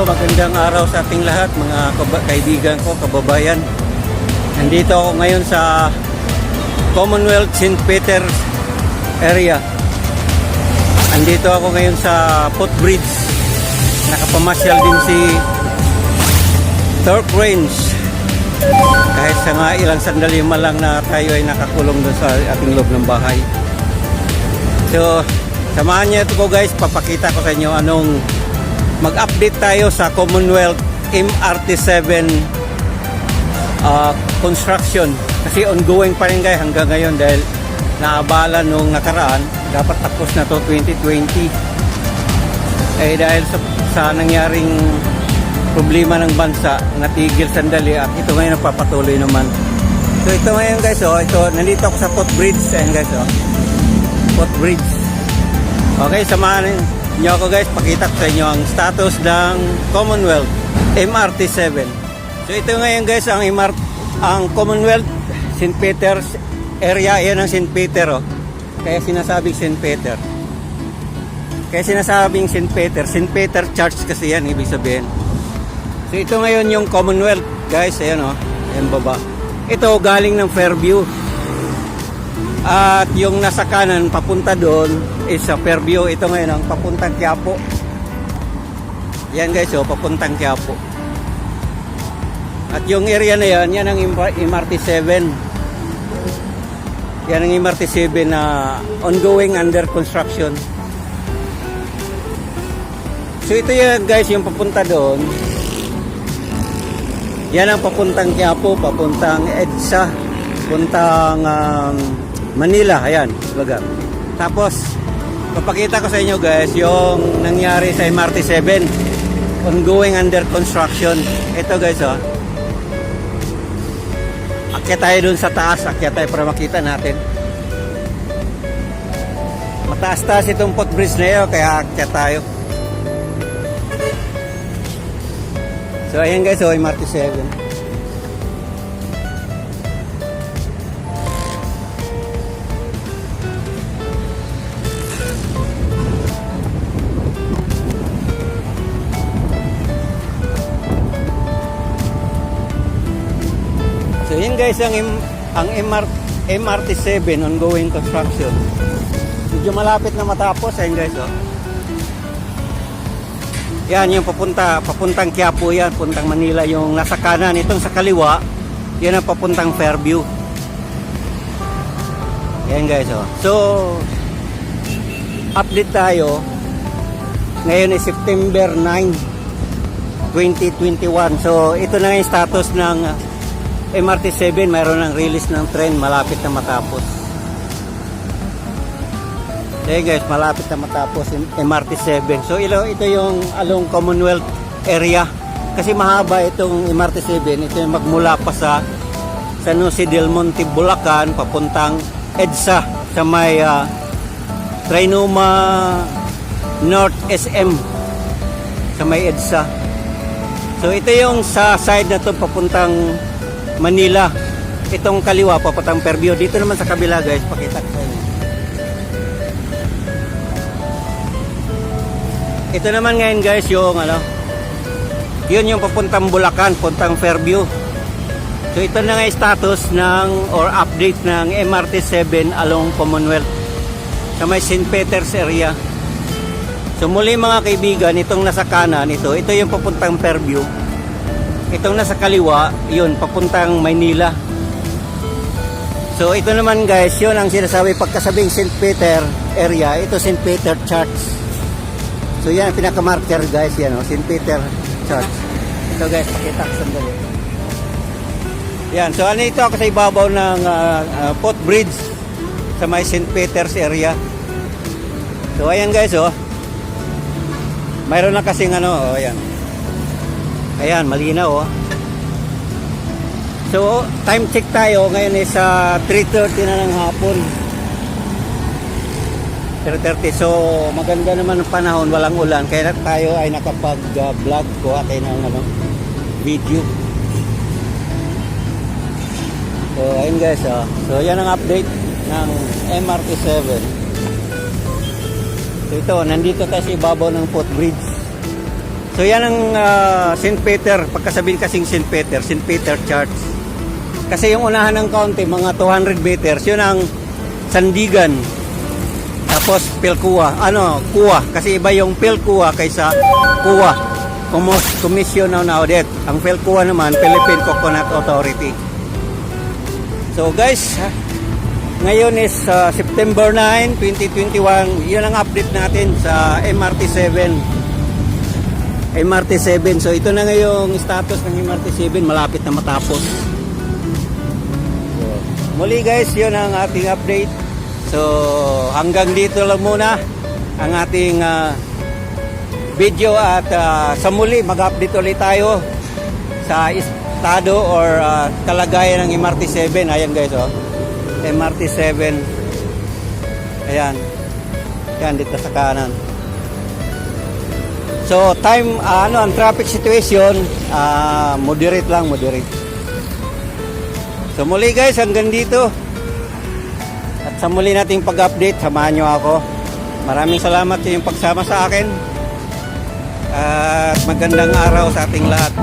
magandang araw sa ating lahat, mga kaibigan ko, kababayan. Nandito ako ngayon sa Commonwealth St. Peter's area. Nandito ako ngayon sa footbridge. Nakapamasyal din si Turk Range. Kahit sa nga ilang sandali lang na tayo ay nakakulong doon sa ating loob ng bahay. So, samahan niyo ito ko guys, papakita ko sa inyo anong mag-update tayo sa Commonwealth MRT7 construction. Kasi ongoing pa rin guys hanggang ngayon dahil naabala nung nakaraan. Dapat tapos na to 2020. Eh dahil sa nangyaring problema ng bansa, natigil sandali at ito ngayon napapatuloy naman. So ito ngayon guys, nandito ako sa footbridge. Ayan guys, footbridge. Okay, samahan niyo ako guys, pakita ko sa inyo ang status ng Commonwealth MRT7. So ito ngayon guys, ang Commonwealth St. Peter's area. Yan ang St. Peter, kaya sinasabing St. Peter. Kaya sinasabing St. Peter, St. Peter Church kasi yan, ibig sabihin. So ito ngayon yung Commonwealth guys, ayan ayan baba. Ito galing ng Fairview. At yung nasa kanan papunta doon is sa Fairview. Ito ngayon ang papuntang Quiapo. Yan guys, papuntang Quiapo. At yung area na yan ang MRT7. Yan ang MRT7 na ongoing under construction. So ito yan guys, yung papunta doon. Yan ang papuntang Quiapo, papuntang EDSA, papuntang Manila, ayan, baga. Tapos, papakita ko sa inyo guys, yung nangyari sa MRT7, ongoing under construction. Ito guys, akyat tayo dun sa taas, akyat tayo para makita natin. Mataas-taas itong footbridge na yun, kaya akyat tayo. So, ayan guys, MRT7. So yun guys ang MRT7 ongoing construction. Medyo malapit na matapos. Ayun guys, yan yung papuntang Quiapo yan, puntang Manila. Yung nasa kanan, itong sa kaliwa, yan ang papuntang Fairview. Yan guys, so update tayo. Ngayon is September 9, 2021. So ito na yung status ng MRT7. Mayroon ng release ng train, malapit na matapos. Okay guys, malapit na matapos MRT7. So ito yung along Commonwealth area. Kasi mahaba itong MRT7. Ito yung magmula pa sa San Jose del Monte, Bulacan, papuntang EDSA sa may Trinoma North SM sa may EDSA. So ito yung sa side na to papuntang Manila. Itong kaliwa papuntang Fairview. Dito naman sa kabila guys, pakita ko sa inyo. Ito naman ngayon guys yung yun yung papuntang Bulacan, papuntang Fairview. So ito na nga yung status or update ng MRT7 along Commonwealth sa may St. Peter's area. So muli mga kaibigan, itong nasa kanan, ito yung papuntang Fairview. Itong nasa kaliwa, yun, papuntang Maynila. So ito naman guys, yun ang sinasabi pagkasabing St. Peter area. Ito St. Peter Church. So yan, pinaka-marker guys, yan St. Peter Church. Ito guys, pakita ko sandali. Yan, so ito ako sa ibabaw ng footbridge sa may St. Peter's area. So ayan guys, mayroon na kasing ayan. Ayan, malinaw So, time check tayo. Ngayon is 3:30 na ng hapon. 3:30. So, maganda naman ang panahon. Walang ulan. Kaya tayo ay nakapag-vlog ko at ng video. So, ayun guys. So, yan ang update ng MRT7. So, ito. Nandito tayo sa ibabaw ng footbridge. So yan ang St. Peter, pagkasabihin kasing St. Peter Church. Kasi yung unahan ng kaunti, mga 200 meters, yun ang Sandigan. Tapos Pilkua, Kuwa, kasi iba yung Pilkua kaysa Kuwa. Commission on Audit. Ang Pilkua naman, Philippine Coconut Authority. So guys, ngayon is September 9, 2021. Yun ang update natin sa MRT7. So ito na ngayong status ng MRT7, malapit na matapos. So, muli guys, yun ang ating update. So hanggang dito lang muna ang ating video at sa muli mag-update ulit tayo sa estado or kalagayan ng MRT7. Ayan guys, MRT7. Ayan. Yan dito sa kanan. So time ang traffic situation moderate lang. So muli guys, hanggang dito. At sa muli nating pag-update, samahan nyo ako. Maraming salamat sa inyong pagsama sa akin. At magandang araw sa ating lahat.